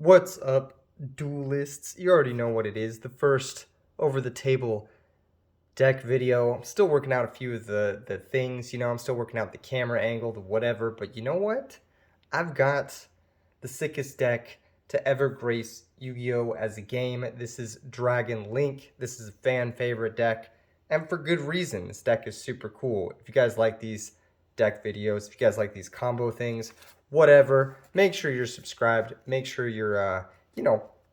What's up, duelists? You already know what it is. The first over-the-table deck video. I'm still working out a few of the things. I'm still working out the camera angle, the whatever. But you know what? I've got the sickest deck to ever grace Yu-Gi-Oh! As a game. This is Dragon Link. This is a fan favorite deck. And for good reason. This deck is super cool. If you guys like these deck videos, if you guys like these combo things, whatever, make sure you're subscribed. Make sure you're,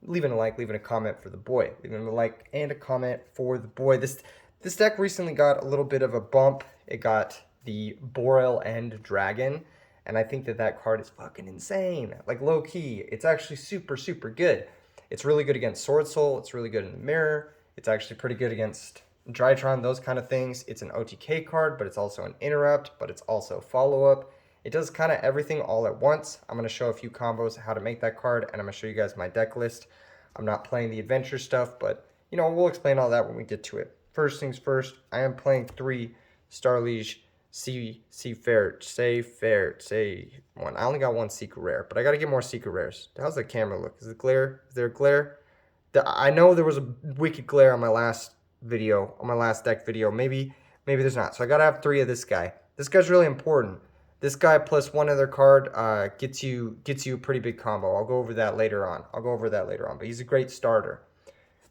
leaving a like, leaving a comment for the boy. Leaving a like and a comment for the boy. This deck recently got a little bit of a bump. It got the Borrelend Dragon, and I think that card is fucking insane. Like, low key, it's actually super, super good. It's really good against Sword Soul. It's really good in the mirror. It's actually pretty good against Drytron, those kind of things. It's an OTK card, but it's also an interrupt, but it's also follow-up. It does kind of everything all at once. I'm going to show a few combos how to make that card, and I'm going to show you guys my deck list. I'm not playing the adventure stuff, but, we'll explain all that when we get to it. First things first, I am playing 3 Starliege Say one. I only got 1 Secret Rare, but I got to get more Secret Rares. How's the camera look? Is it glare? Is there a glare? I know there was a wicked glare on my last video, on my last deck video. Maybe there's not. So I got to have 3 of this guy. This guy's really important. This guy plus 1 other card gets you a pretty big combo. I'll go over that later on. But he's a great starter.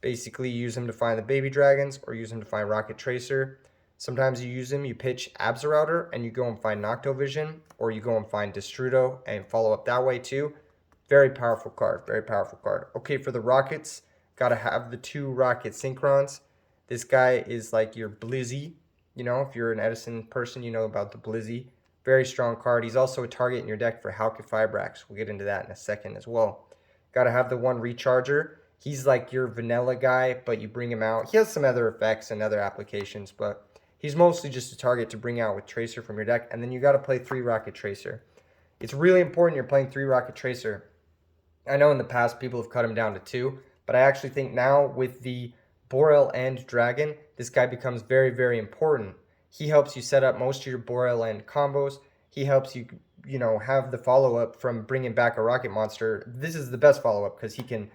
Basically, use him to find the baby dragons or use him to find Rocket Tracer. Sometimes you use him, you pitch Absorouter, and you go and find Noctovision, or you go and find Destrudo and follow up that way too. Very powerful card, very powerful card. Okay, for the Rockets, got to have the 2 Rocket Synchrons. This guy is like your Blizzy. If you're an Edison person, you know about the Blizzy. Very strong card. He's also a target in your deck for Halka Fibrax. We'll get into that in a second as well. Got to have the 1 Recharger. He's like your vanilla guy, but you bring him out. He has some other effects and other applications, but he's mostly just a target to bring out with Tracer from your deck. And then you got to play 3 Rocket Tracer. It's really important you're playing 3 Rocket Tracer. I know in the past people have cut him down to 2, but I actually think now with the Borrelend Dragon, this guy becomes very, very important. He helps you set up most of your Borrelend combos. He helps you, have the follow-up from bringing back a rocket monster. This is the best follow-up because he can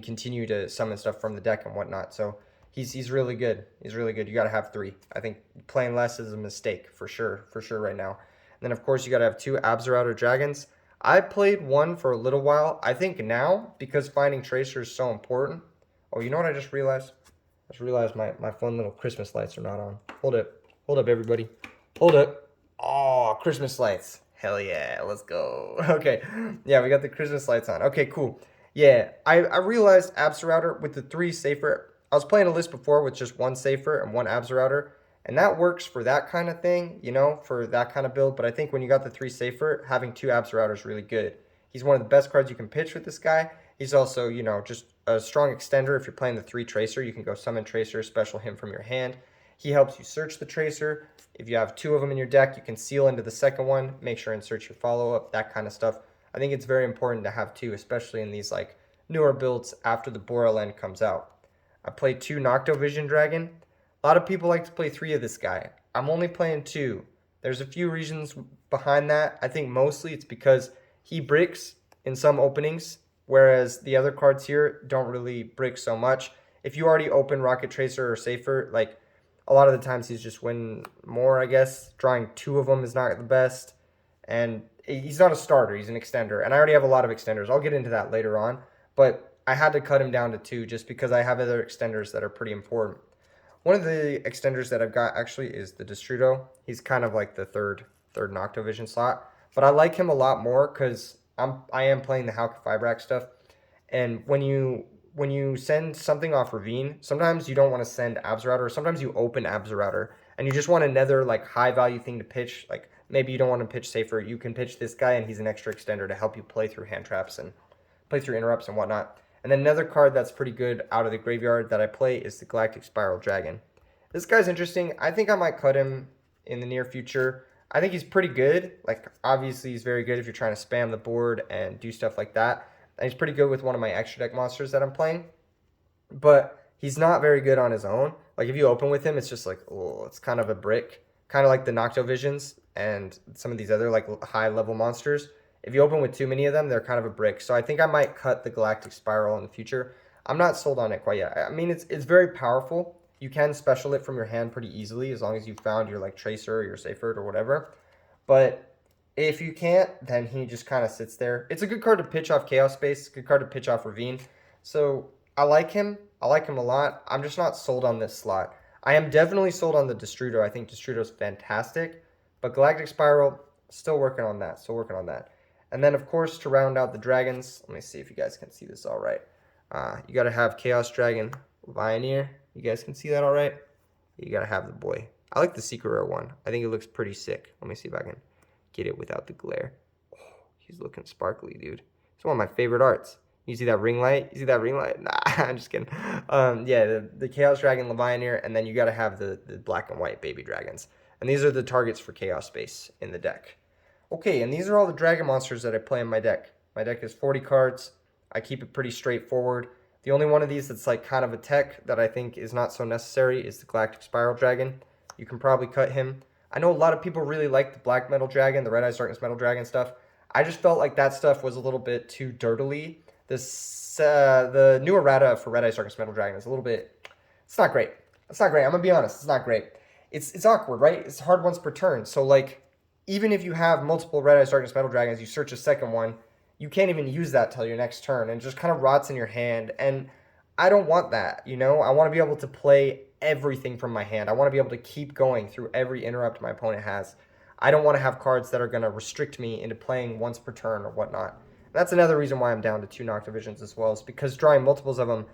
continue to summon stuff from the deck and whatnot. So he's really good. He's really good. You got to have 3. I think playing less is a mistake for sure right now. And then, of course, you got to have 2 Absorouter Dragons. I played 1 for a little while. I think now, because finding Tracer is so important. Oh, you know what I just realized? I just realized my fun little Christmas lights are not on. Hold up, everybody. Hold up. Oh, Christmas lights. Hell yeah, let's go. Okay, yeah, we got the Christmas lights on. Okay, cool. Yeah, I realized Absorouter with the 3 Safer. I was playing a list before with just 1 Safer and 1 Absorouter, and that works for that kind of thing, for that kind of build. But I think when you got the 3 Safer, having 2 Absorouter is really good. He's one of the best cards you can pitch with this guy. He's also, just a strong extender. If you're playing the 3 Tracer, you can go summon Tracer, special him from your hand. He helps you search the Tracer. If you have 2 of them in your deck, you can seal into the second one. Make sure and search your follow-up, that kind of stuff. I think it's very important to have 2, especially in these newer builds after the Borrelend comes out. I played 2 Noctovision Dragon. A lot of people like to play 3 of this guy. I'm only playing 2. There's a few reasons behind that. I think mostly it's because he bricks in some openings, whereas the other cards here don't really brick so much. If you already open Rocket Tracer or Safer, a lot of the times he's just win more, I guess. Drawing 2 of them is not the best. And he's not a starter, he's an extender. And I already have a lot of extenders. I'll get into that later on. But I had to cut him down to 2 just because I have other extenders that are pretty important. One of the extenders that I've got actually is the Destrudo. He's kind of like the third Noctovision slot. But I like him a lot more because I am playing the Halka Fibrax stuff. And when you send something off Ravine, sometimes you don't want to send Absorouter, or sometimes you open Absorouter, and you just want another high value thing to pitch. Maybe you don't want to pitch Safer. You can pitch this guy, and he's an extra extender to help you play through hand traps and play through interrupts and whatnot. And then another card that's pretty good out of the graveyard that I play is the Galactic Spiral Dragon. This guy's interesting. I think I might cut him in the near future. I think he's pretty good. Obviously, he's very good if you're trying to spam the board and do stuff like that. And he's pretty good with one of my extra deck monsters that I'm playing. But he's not very good on his own. If you open with him, it's just it's kind of a brick. Kind of like the Noctovisions and some of these other high level monsters. If you open with too many of them, they're kind of a brick. So I think I might cut the Galactic Spiral in the future. I'm not sold on it quite yet. I mean, it's very powerful. You can special it from your hand pretty easily as long as you found your like Tracer or your Seyfert or whatever. But if you can't, then he just kind of sits there. It's a good card to pitch off Chaos Space. Good card to pitch off Ravine. So I like him. I like him a lot. I'm just not sold on this slot. I am definitely sold on the Destrudo. I think Destrudo's fantastic. But Galactic Spiral, still working on that. Still working on that. And then, of course, to round out the dragons, let me see if you guys can see this all right. You got to have Chaos Dragon Pioneer. You guys can see that all right? You got to have the boy. I like the Secret Rare one. I think it looks pretty sick. Let me see if I can get it without the glare. Oh, he's looking sparkly, dude. It's one of my favorite arts. You see that ring light? You see that ring light? Nah, I'm just kidding. Yeah, the Chaos Dragon Pioneer, and then you got to have the black and white baby dragons. And these are the targets for Chaos Space in the deck. Okay, and these are all the dragon monsters that I play in my deck. My deck is 40 cards. I keep it pretty straightforward. The only one of these that's like kind of a tech that I think is not so necessary is the Galactic Spiral Dragon. You can probably cut him. I know a lot of people really like the Black Metal Dragon, the Red Eyes Darkness Metal Dragon stuff. I just felt like that stuff was a little bit too dirtily. The new errata for Red Eyes Darkness Metal Dragon is a little bit... It's not great. It's not great. I'm going to be honest. It's not great. It's awkward, right? It's hard once per turn. So, like, even if you have multiple Red Eyes Darkness Metal Dragons, you search a second one, you can't even use that till your next turn, and it just kind of rots in your hand, and I don't want that, you know? I want to be able to play everything from my hand. I want to be able to keep going through every interrupt my opponent has. I don't want to have cards that are going to restrict me into playing once per turn or whatnot. And that's another reason why I'm down to 2 Noctivisions as well, is because drawing multiples of them,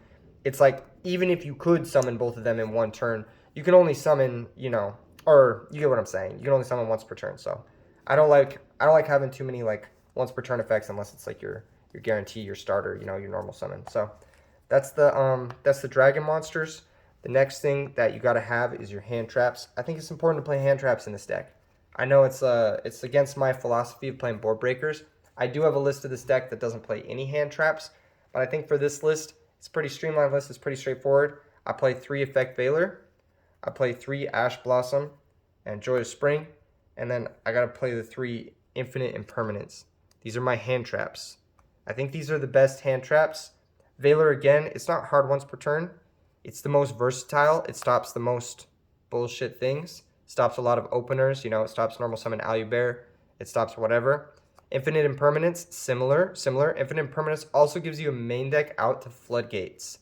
it's like, even if you could summon both of them in one turn, you can only summon, you know, or you get what I'm saying. You can only summon once per turn, so I don't like having too many, like, once per turn effects unless it's like your guarantee, your starter, you know, your normal summon. So that's the dragon monsters. The next thing that you got to have is your hand traps. I think it's important to play hand traps in this deck. I know it's against my philosophy of playing board breakers. I do have a list of this deck that doesn't play any hand traps, but I think for this list, it's a pretty streamlined list. It's pretty straightforward. I play 3 Effect Veiler. I play 3 Ash Blossom and Joy of Spring, and then I got to play the 3 Infinite Impermanence. These are my hand traps. I think these are the best hand traps. Veiler, again, it's not hard once per turn. It's the most versatile. It stops the most bullshit things. Stops a lot of openers. You know, it stops normal summon Alubear. It stops whatever. Infinite Impermanence, similar. Infinite Impermanence also gives you a main deck out to Floodgates.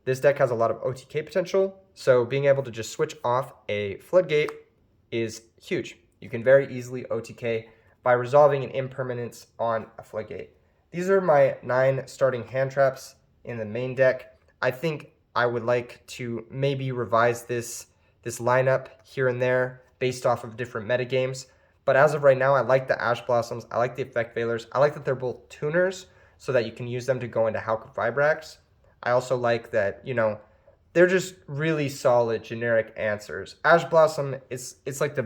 This deck has a lot of OTK potential, so being able to just switch off a Floodgate is huge. You can very easily OTK by resolving an impermanence on a Floodgate. These are my 9 starting hand traps in the main deck. I think I would like to maybe revise this lineup here and there based off of different metagames. But as of right now, I like the Ash Blossoms. I like the Effect Veilers. I like that they're both tuners so that you can use them to go into Hauck Vibrax. I also like that, you know, they're just really solid generic answers. Ash Blossom, it's like the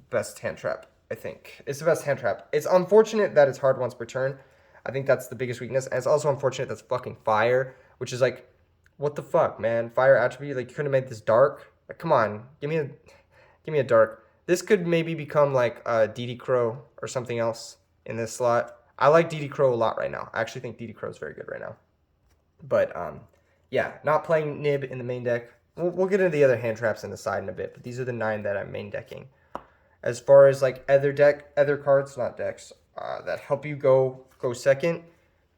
best hand trap. I think it's the best hand trap. It's unfortunate that it's hard once per turn. I think that's the biggest weakness. And it's also unfortunate that's fucking fire, which is like, what the fuck, man? Fire attribute, like you couldn't have made this dark. Like, come on, give me a dark. This could maybe become like DD Crow or something else in this slot. I like DD Crow a lot right now. I actually think DD Crow is very good right now. But yeah, not playing Nib in the main deck. We'll get into the other hand traps in the side in a bit, but these are the 9 that I'm main decking. As far as like other cards, not decks, that help you go second,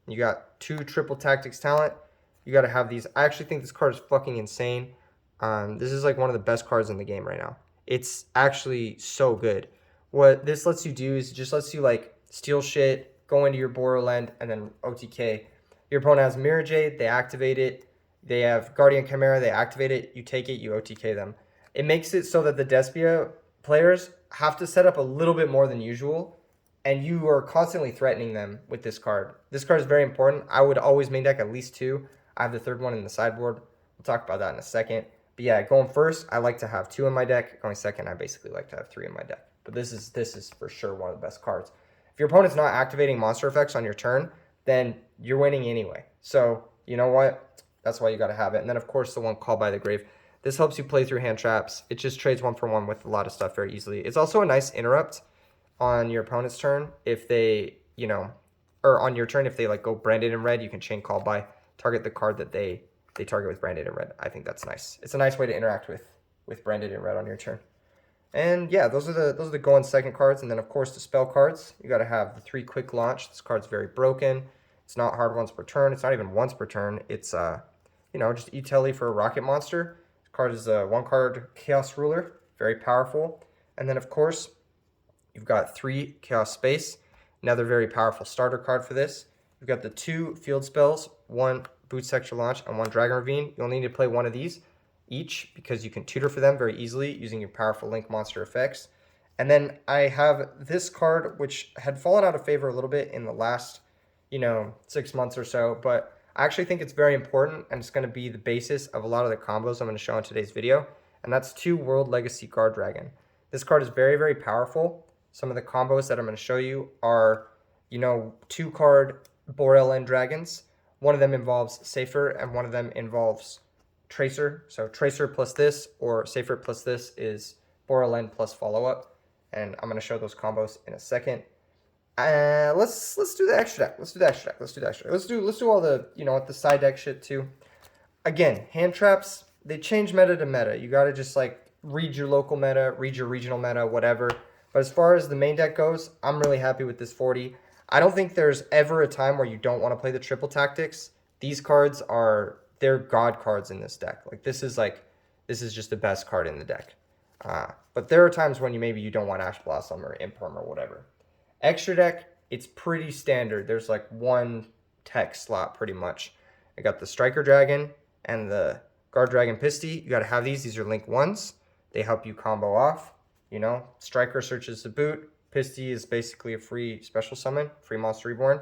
you got 2 Triple Tactics Talent. You got to have these. I actually think this card is fucking insane. This is like one of the best cards in the game right now. It's actually so good. What this lets you do is it just lets you like steal shit, go into your Borrelend, and then OTK. Your opponent has Mirror Jade, they activate it. They have Guardian Chimera, they activate it. You take it, you OTK them. It makes it so that the Despia players have to set up a little bit more than usual, and you are constantly threatening them with this card. This card is very important. I would always main deck at least 2. I have the 3rd one in the sideboard. We'll talk about that in a second. But yeah, going first, I like to have 2 in my deck. Going second, I basically like to have 3 in my deck. But this is for sure one of the best cards. If your opponent's not activating monster effects on your turn, then you're winning anyway. So, you know what? That's why you got to have it. And then, of course, the one Called by the Grave. This helps you play through hand traps. It just trades 1-for-1 with a lot of stuff very easily. It's also a nice interrupt on your opponent's turn if they you know, or on your turn, if they like go branded in red, you can chain call by, target the card that they target with branded in red. I think that's nice. It's a nice way to interact with branded in red on your turn. And yeah, those are the go on second cards. And then of course the spell cards. You got to have the 3 quick launch. This card's very broken. It's not hard once per turn. It's not even once per turn. It's you know, just E-Telly for a rocket monster. This card is a 1-card Chaos Ruler, very powerful. And then of course you've got 3 Chaos Space, another very powerful starter card for this. You've got the 2 field spells, 1 Boots Extra Launch and 1 Dragon Ravine. You'll need to play one of these each because you can tutor for them very easily using your powerful Link monster effects. And then I have this card, which had fallen out of favor a little bit in the last, you know, 6 months or so, but I actually think it's very important, and it's going to be the basis of a lot of the combos I'm going to show in today's video, and that's 2 World Legacy Guardragon. This card is very, very powerful. Some of the combos that I'm going to show you are, you know, 2-card Borrelend dragons. One of them involves Safer, and one of them involves Tracer. So Tracer plus this, or Safer plus this, is Borrelend plus follow-up, and I'm going to show those combos in a second. Let's do the extra deck. Let's do all the, you know, the side deck shit too. Again, hand traps, they change meta to meta. You got to just like read your local meta, read your regional meta, whatever. But as far as the main deck goes, I'm really happy with this 40. I don't think there's ever a time where you don't want to play the triple tactics. These cards are, they're god cards in this deck. Like this is just the best card in the deck. But there are times when maybe you don't want Ash Blossom or Imperm or whatever. Extra deck, it's pretty standard. There's like 1 tech slot pretty much. I got the Striker Dragon and the Guardragon Pisty. You got to have these. These are Link 1s. They help you combo off. You know, Striker searches the boot. Pisty is basically a free special summon, free Monster Reborn.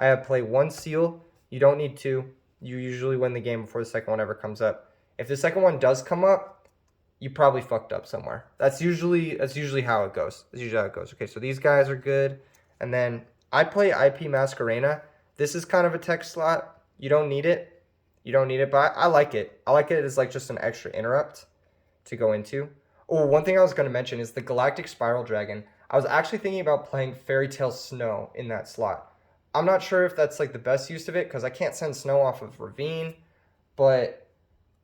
I have play 1 Seal. You don't need 2. You usually win the game before the second one ever comes up. If the second one does come up, you probably fucked up somewhere. That's usually how it goes. Okay, so these guys are good. And then I play IP Masquerena. This is kind of a tech slot. You don't need it. But I like it. I like it as like just an extra interrupt to go into. Oh, one thing I was going to mention is the Galactic Spiral Dragon. I was actually thinking about playing Fairy Tale Snow in that slot. I'm not sure if that's like the best use of it because I can't send Snow off of Ravine, but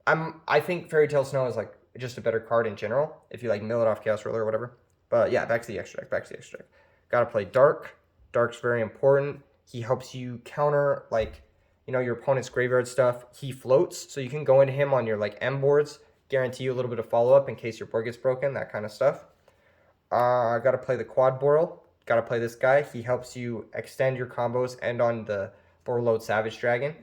I think Fairy Tale Snow is like just a better card in general if you like mill it off Chaos Ruler or whatever. But yeah, back to the extra deck. Gotta play Dark. Dark's very important. He helps you counter like, you know, your opponent's graveyard stuff. He floats, so you can go into him on your like M boards, guarantee you a little bit of follow-up in case your board gets broken, that kind of stuff. I gotta play the Quad Borrel. Gotta play this guy. He helps you extend your combos and on the Borreload Savage Dragon.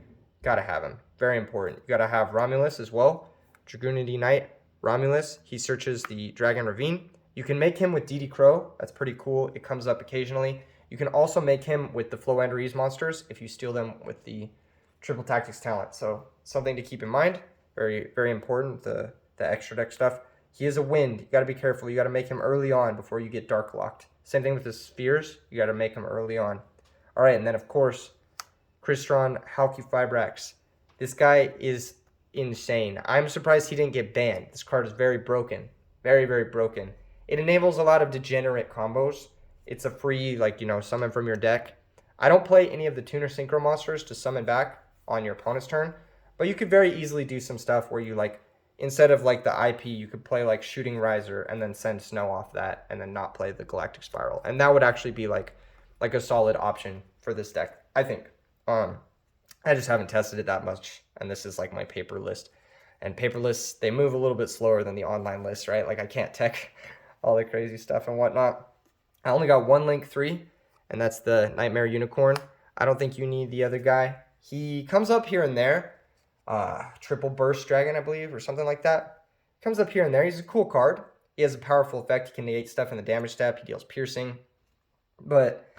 Gotta have him. Very important. You gotta have Romulus as well. Dragoonity Knight. Romulus, he searches the Dragon Ravine. You can make him with DD Crow. That's pretty cool. It comes up occasionally. You can also make him with the Flow and Ease monsters if you steal them with the Triple Tactics talent. So something to keep in mind. Very, very important, the extra deck stuff. He is a wind. You got to be careful. You got to make him early on before you get dark locked. Same thing with the spheres. You got to make him early on. All right, and then of course, Crystron Halqifibrax. This guy is insane. I'm surprised he didn't get banned. This card is very broken. Very, very broken. It enables a lot of degenerate combos. It's a free, like, you know, summon from your deck. I don't play any of the Tuner Synchro monsters to summon back on your opponent's turn, but you could very easily do some stuff where you, like, instead of, like, the IP, you could play, like, Shooting Riser and then send Snow off that and then not play the Galactic Spiral. And that would actually be, like a solid option for this deck, I think. I just haven't tested it that much, and this is, like, my paper list. And paper lists, they move a little bit slower than the online list, right? Like, I can't tech all the crazy stuff and whatnot. I only got 1 Link 3, and that's the Nightmare Unicorn. I don't think you need the other guy. He comes up here and there. Triple Burst Dragon, I believe, or something like that. Comes up here and there. He's a cool card. He has a powerful effect. He can negate stuff in the damage step. He deals piercing. But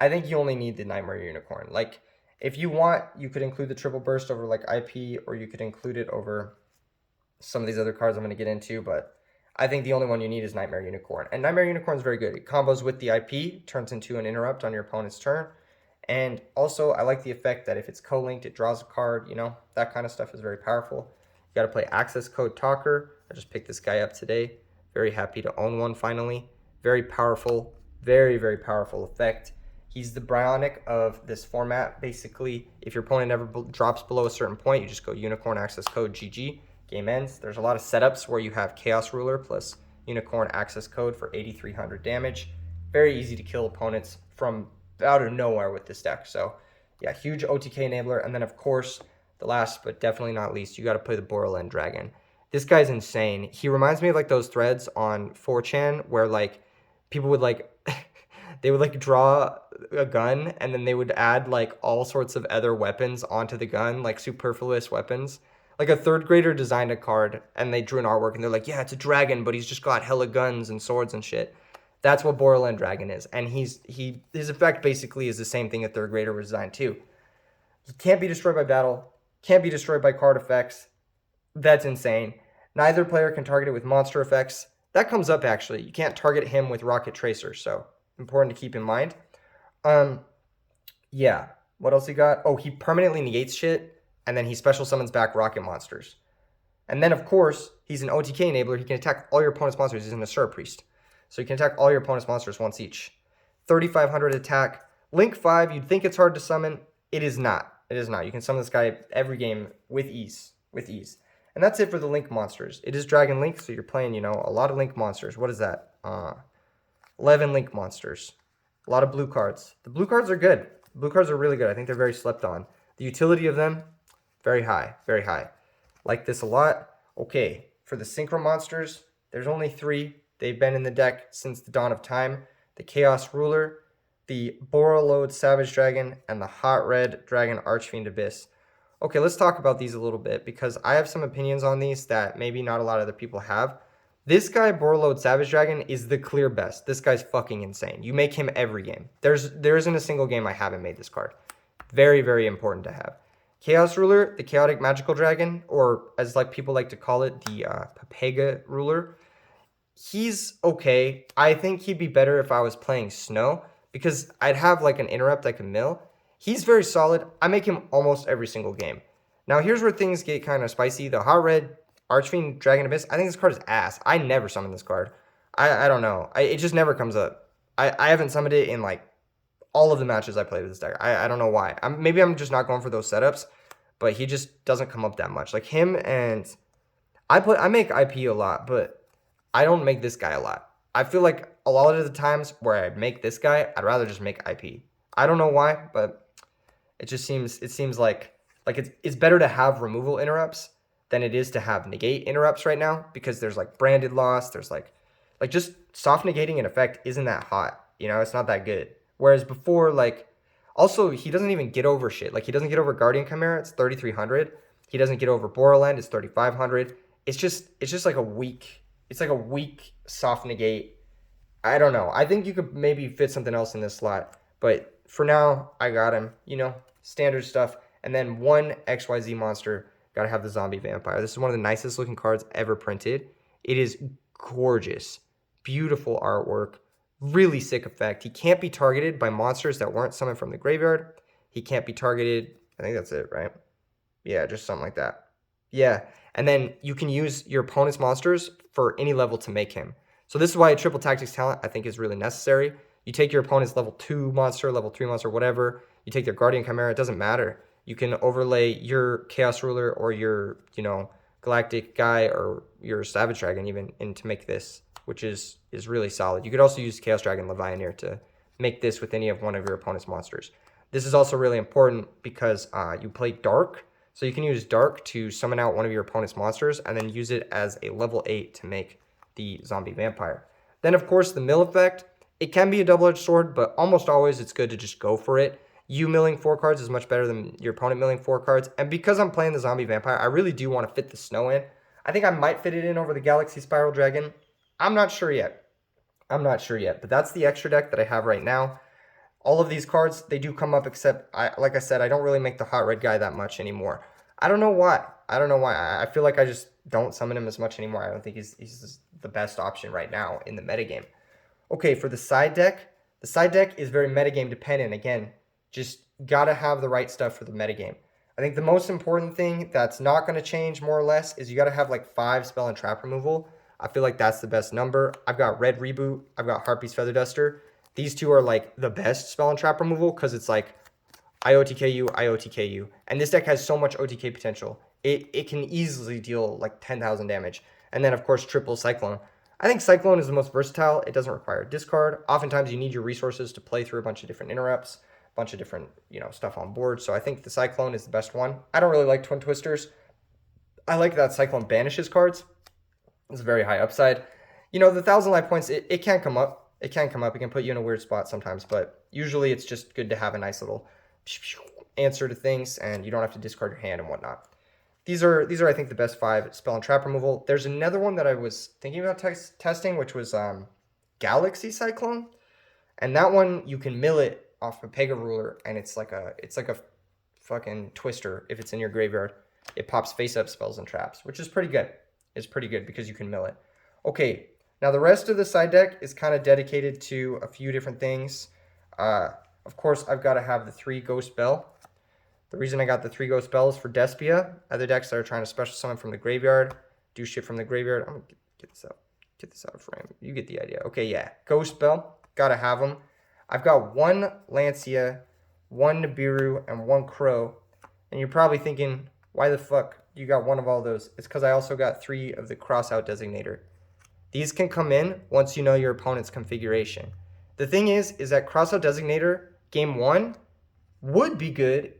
I think you only need the Nightmare Unicorn. Like, if you want, you could include the Triple Burst over, like, IP, or you could include it over some of these other cards I'm going to get into, but I think the only one you need is Nightmare Unicorn. And Nightmare Unicorn is very good. It combos with the IP, turns into an interrupt on your opponent's turn. And also, I like the effect that if it's co-linked, it draws a card, you know, that kind of stuff is very powerful. You got to play Access Code Talker. I just picked this guy up today. Very happy to own one finally. Very powerful, very, very powerful effect. He's the Bionic of this format. Basically, if your opponent ever drops below a certain point, you just go Unicorn Access Code GG. Game ends. There's a lot of setups where you have Chaos Ruler plus Unicorn Access Code for 8,300 damage. Very easy to kill opponents from out of nowhere with this deck. So yeah, huge OTK enabler. And then of course, the last but definitely not least, you got to play the Borrelend Dragon. This guy's insane. He reminds me of like those threads on 4chan where like people would like they would like draw a gun and then they would add like all sorts of other weapons onto the gun, like superfluous weapons. Like a third grader designed a card and they drew an artwork and they're like, yeah, it's a dragon, but he's just got hella guns and swords and shit. That's what Borrelend Dragon is. And his effect basically is the same thing a third grader was designed to. He can't be destroyed by battle, can't be destroyed by card effects. That's insane. Neither player can target it with monster effects. That comes up actually. You can't target him with Rocket Tracer, so important to keep in mind. Yeah. What else he got? Oh, he permanently negates shit, and then he special summons back rocket monsters. And then, of course, he's an OTK enabler. He can attack all your opponent's monsters. He's an Asura Priest. So you can attack all your opponent's monsters once each. 3,500 attack. Link 5, you'd think it's hard to summon. It is not. It is not. You can summon this guy every game with ease. With ease. And that's it for the Link monsters. It is Dragon Link, so you're playing, you know, a lot of Link monsters. What is that? 11 Link monsters. A lot of blue cards. The blue cards are good. Blue cards are really good. I think they're very slept on. The utility of them, very high. Very high. Like this a lot. Okay, for the Synchro monsters, there's only 3. They've been in the deck since the dawn of time. The Chaos Ruler, the Borrelend Savage Dragon, and the Hot Red Dragon Archfiend Abyss. Okay, let's talk about these a little bit because I have some opinions on these that maybe not a lot of other people have. This guy, Borrelend Savage Dragon, is the clear best. This guy's fucking insane. You make him every game. There isn't a single game I haven't made this card. Very, very important to have. Chaos Ruler, the Chaotic Magical Dragon, or as like people like to call it, the Papega Ruler. He's okay. I think he'd be better if I was playing Snow because I'd have like an interrupt I can mill. He's very solid. I make him almost every single game. Now here's where things get kind of spicy. The Hot Red Archfiend Dragon Abyss. I think this card is ass. I never summon this card. I don't know. It just never comes up. I haven't summoned it in like all of the matches I played with this deck. I don't know why. Maybe I'm just not going for those setups, but he just doesn't come up that much. Like him and I make IP a lot, but I don't make this guy a lot. I feel like a lot of the times where I make this guy, I'd rather just make IP. I don't know why, but it seems like it's better to have removal interrupts than it is to have negate interrupts right now because there's like branded loss, there's like just soft negating an effect isn't that hot, you know, it's not that good. Whereas before, like, also he doesn't even get over shit. Like he doesn't get over Guardian Chimera, it's 3,300. He doesn't get over Borrelend, it's 3,500. It's just like a weak. It's like a weak soft negate. I don't know. I think you could maybe fit something else in this slot. But for now, I got him. You know, standard stuff. And then one XYZ monster. Got to have the Zombie Vampire. This is one of the nicest looking cards ever printed. It is gorgeous. Beautiful artwork. Really sick effect. He can't be targeted by monsters that weren't summoned from the graveyard. He can't be targeted. I think that's it, right? Yeah, just something like that. Yeah. And then you can use your opponent's monsters for any level to make him. So this is why a triple tactics talent I think is really necessary. You take your opponent's level 2 monster, level 3 monster, whatever. You take their Guardian Chimera, it doesn't matter. You can overlay your Chaos Ruler or your, you know, Galactic guy or your Savage Dragon even in to make this, which is really solid. You could also use Chaos Dragon Levianeer to make this with any of one of your opponent's monsters. This is also really important because you play Dark. So you can use Dark to summon out one of your opponent's monsters and then use it as a level 8 to make the Zombie Vampire. Then, of course, the mill effect. It can be a double-edged sword, but almost always it's good to just go for it. You milling 4 cards is much better than your opponent milling 4 cards. And because I'm playing the Zombie Vampire, I really do want to fit the Snow in. I think I might fit it in over the Galaxy Spiral Dragon. I'm not sure yet. But that's the extra deck that I have right now. All of these cards, they do come up, except, like I said, I don't really make the Hot Red guy that much anymore. I don't know why. I feel like I just don't summon him as much anymore. I don't think he's the best option right now in the metagame. Okay, for the side deck is very metagame dependent. Again, just gotta have the right stuff for the metagame. I think the most important thing that's not going to change more or less is you gotta have like 5 spell and trap removal. I feel like that's the best number. I've got Red Reboot. I've got Harpy's Feather Duster. these two are like the best spell and trap removal because it's like IOTKU, IOTKU. And this deck has so much OTK potential. It can easily deal like 10,000 damage. And then, of course, triple Cyclone. I think Cyclone is the most versatile. It doesn't require discard. Oftentimes, you need your resources to play through a bunch of different interrupts, a bunch of different, stuff on board. So I think the Cyclone is the best one. I don't really like Twin Twisters. I like that Cyclone banishes cards. It's a very high upside. The 1,000 life points, it can come up. It can come up. It can put you in a weird spot sometimes. But usually, it's just good to have a nice little answer to things, and you don't have to discard your hand and whatnot. These are I think the best 5 spell and trap removal. There's another one that I was thinking about testing, which was Galaxy Cyclone, and that one you can mill it off a Pega Ruler, and it's like a fucking twister. If it's in your graveyard, it pops face up spells and traps, which is pretty good. It's pretty good because you can mill it. Okay, now the rest of the side deck is kind of dedicated to a few different things. Of course, I've got to have the 3 Ghost Bell. The reason I got the 3 Ghost Bell is for Despia. Other decks that are trying to special summon from the graveyard, do shit from the graveyard. I'm going to get this out. Get this out of frame. You get the idea. Okay, yeah. Ghost Bell. Got to have them. I've got 1 Lancia, 1 Nibiru, and 1 Crow. And you're probably thinking, why the fuck you got 1 of all those? It's because I also got 3 of the Crossout Designator. These can come in once you know your opponent's configuration. The thing is that Crossout Designator, game 1, would be good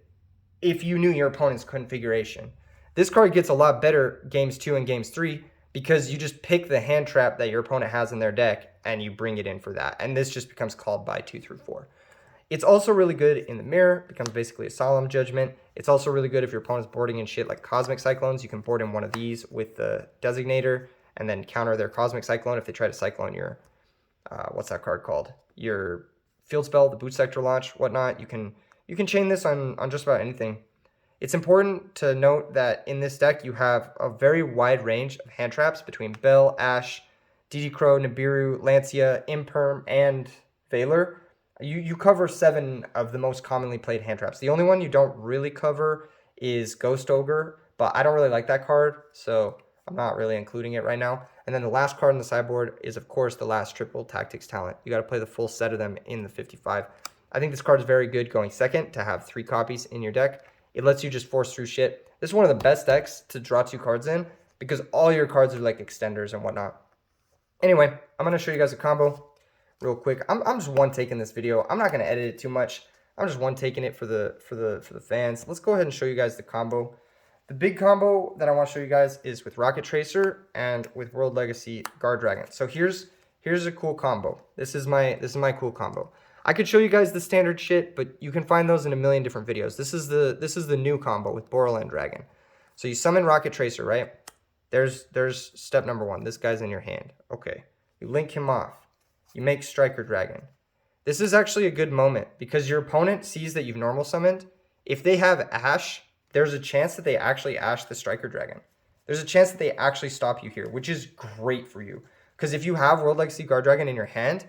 if you knew your opponent's configuration. This card gets a lot better games 2 and games 3 because you just pick the hand trap that your opponent has in their deck and you bring it in for that. And this just becomes called by 2 through 4. It's also really good in the mirror. It becomes basically a solemn judgment. It's also really good if your opponent's boarding in shit like Cosmic Cyclones. You can board in one of these with the Designator and then counter their Cosmic Cyclone if they try to Cyclone your, what's that card called? Your field spell, the Boot Sector Launch, whatnot. You can chain this on just about anything. It's important to note that in this deck, you have a very wide range of hand traps between Bell, Ash, DD Crow, Nibiru, Lancia, Imperm, and Valor. You cover 7 of the most commonly played hand traps. The only one you don't really cover is Ghost Ogre, but I don't really like that card, so I'm not really including it right now. And then the last card on the sideboard is, of course, the last triple Tactics Talent. You got to play the full set of them in the 55. I think this card is very good going second to have 3 copies in your deck. It lets you just force through shit. This is one of the best decks to draw 2 cards in because all your cards are like extenders and whatnot. Anyway, I'm going to show you guys a combo real quick. I'm just one taking this video. I'm not going to edit it too much. I'm just one taking it for the fans. Let's go ahead and show you guys the combo. The big combo that I want to show you guys is with Rocket Tracer and with World Legacy Guardragon. So here's a cool combo. This is my cool combo. I could show you guys the standard shit, but you can find those in a million different videos. This is the new combo with Borrelend Dragon. So you summon Rocket Tracer, right? There's step number 1. This guy's in your hand. Okay. You link him off. You make Striker Dragon. This is actually a good moment because your opponent sees that you've normal summoned. If they have Ash, there's a chance that they actually Ash the Striker Dragon. There's a chance that they actually stop you here, which is great for you. Because if you have World Legacy Guardragon in your hand,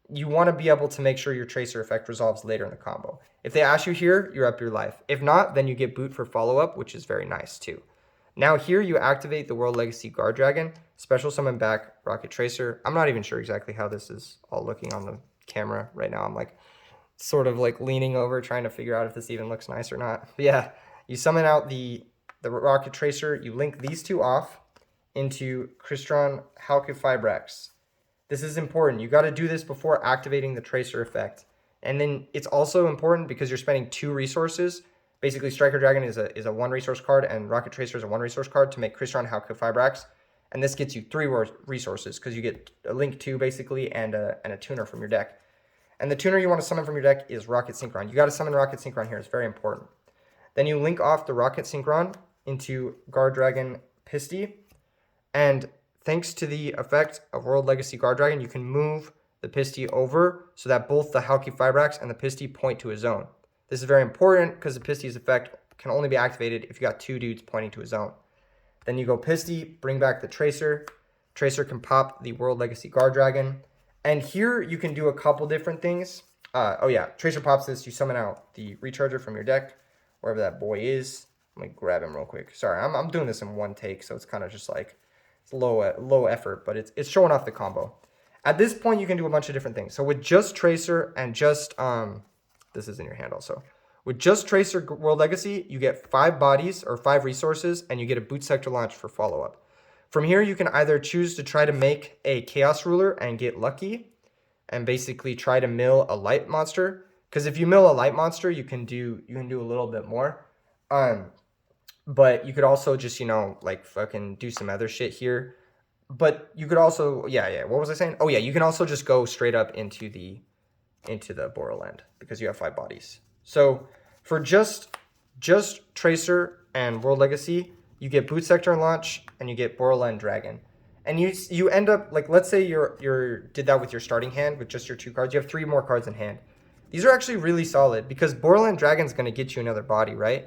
you want to be able to make sure your Tracer effect resolves later in the combo. If they Ash you here, you're up your life. If not, then you get Boot for follow-up, which is very nice too. Now here you activate the World Legacy Guardragon, special summon back Rocket Tracer. I'm not even sure exactly how this is all looking on the camera right now. I'm like sort of like leaning over trying to figure out if this even looks nice or not. But yeah, you summon out the Rocket Tracer, you link these 2 off into Crystron Halqifibrax. This is important. You got to do this before activating the Tracer effect. And then it's also important because you're spending 2 resources. Basically, Striker Dragon is a 1 resource card, and Rocket Tracer is a 1 resource card to make Crystron Halqifibrax. And this gets you 3 resources because you get a Link 2 basically and a tuner from your deck. And the tuner you want to summon from your deck is Rocket Synchron. You got to summon Rocket Synchron here. It's very important. Then you link off the Rocket Synchron into Guardragon Pisty. And thanks to the effect of World Legacy Guardragon, you can move the Pisty over so that both the Halqifibrax and the Pisty point to a zone. This is very important because the Pisty's effect can only be activated if you got 2 dudes pointing to a zone. Then you go Pisty, bring back the Tracer. Tracer can pop the World Legacy Guardragon. And here you can do a couple different things. Oh yeah, Tracer pops this. You summon out the Recharger from your deck, wherever that boy is. Let me grab him real quick. Sorry, I'm doing this in one take, so it's kind of just like it's low effort, but it's showing off the combo. At this point, you can do a bunch of different things. So with just Tracer and just, this is in your hand also. With just Tracer World Legacy, you get 5 bodies or 5 resources, and you get a boot sector launch for follow-up. From here, you can either choose to try to make a Chaos Ruler and get lucky, and basically try to mill a light monster. Because if you mill a light monster, you can do a little bit more. But you could also just, you know, like fucking do some other shit here. But you could also, yeah, what was I saying? Oh yeah, you can also just go straight up into the Borrelend because you have 5 bodies. So for just Tracer and World Legacy, you get Boot Sector and Launch, and you get Borrelend Dragon. And you end up, like, let's say you did that with your starting hand with just your 2 cards. You have 3 more cards in hand. These are actually really solid because Borrelend Dragon's going to get you another body, right?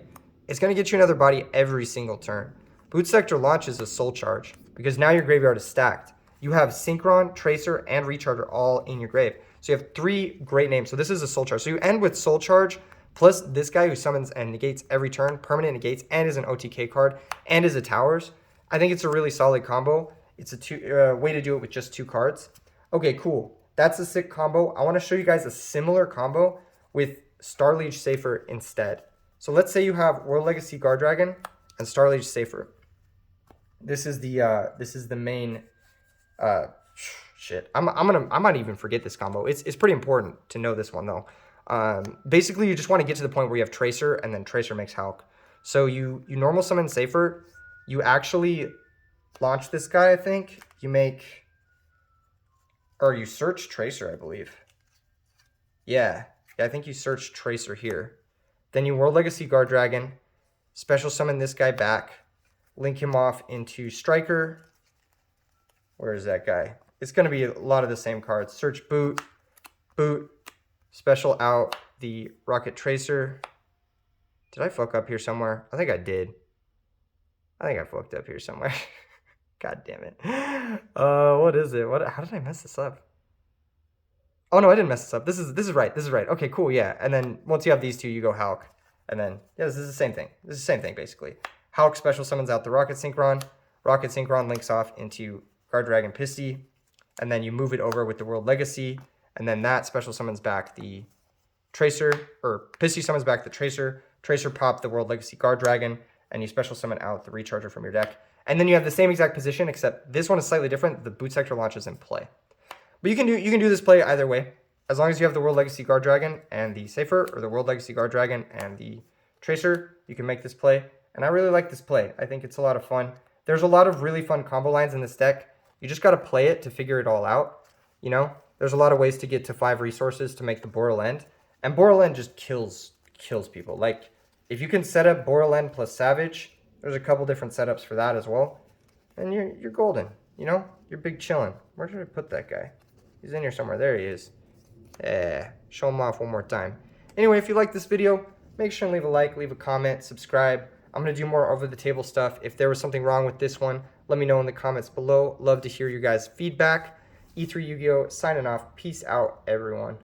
It's going to get you another body every single turn. Boot Sector Launch is a soul charge because now your graveyard is stacked. You have Synchron, Tracer, and Recharger all in your grave. So you have 3 great names. So this is a soul charge. So you end with soul charge plus this guy who summons and negates every turn, permanent negates, and is an OTK card, and is a towers. I think it's a really solid combo. It's a way to do it with just 2 cards. Okay, cool. That's a sick combo. I want to show you guys a similar combo with Starliege Safer instead. So let's say you have World Legacy Guardragon and Starliege Safer. This is the main shit. I might even forget this combo. It's pretty important to know this one though. Basically, you just want to get to the point where you have Tracer and then Tracer makes Hulk. So you normal summon Safer. You actually launch this guy, I think. You make, or you search Tracer, I believe. Yeah, I think you search Tracer here. Then you World Legacy Guardragon, special summon this guy back, link him off into Striker. Where is that guy? It's going to be a lot of the same cards. Search Boot, special out the Rocket Tracer. Did I fuck up here somewhere? I think I did. I think I fucked up here somewhere. God damn it. What is it? How did I mess this up? Oh no, I didn't mess this up. This is right. This is right. Okay, cool, yeah. And then once you have these 2, you go Hulk. And then, yeah, this is the same thing. This is the same thing, basically. Hulk special summons out the Rocket Synchron. Rocket Synchron links off into Guardragon Pisty. And then you move it over with the World Legacy. And then that special summons back the Tracer, or Pisty summons back the Tracer. Tracer pop the World Legacy Guardragon. And you special summon out the Recharger from your deck. And then you have the same exact position, except this one is slightly different. The Boot Sector launch is in play. But you can do this play either way. As long as you have the World Legacy Guardragon and the Safer, or the World Legacy Guardragon and the Tracer, you can make this play. And I really like this play. I think it's a lot of fun. There's a lot of really fun combo lines in this deck. You just got to play it to figure it all out. You know, there's a lot of ways to get to 5 resources to make the Borrelend. And Borrelend just kills people. Like, if you can set up Borrelend plus Savage, there's a couple different setups for that as well. And you're golden, you know? You're big chillin'. Where did I put that guy? He's in here somewhere. There he is. Yeah, show him off one more time. Anyway, if you like this video, make sure and leave a like, leave a comment, subscribe. I'm going to do more over-the-table stuff. If there was something wrong with this one, let me know in the comments below. Love to hear your guys' feedback. E3 Yu-Gi-Oh! Signing off. Peace out, everyone.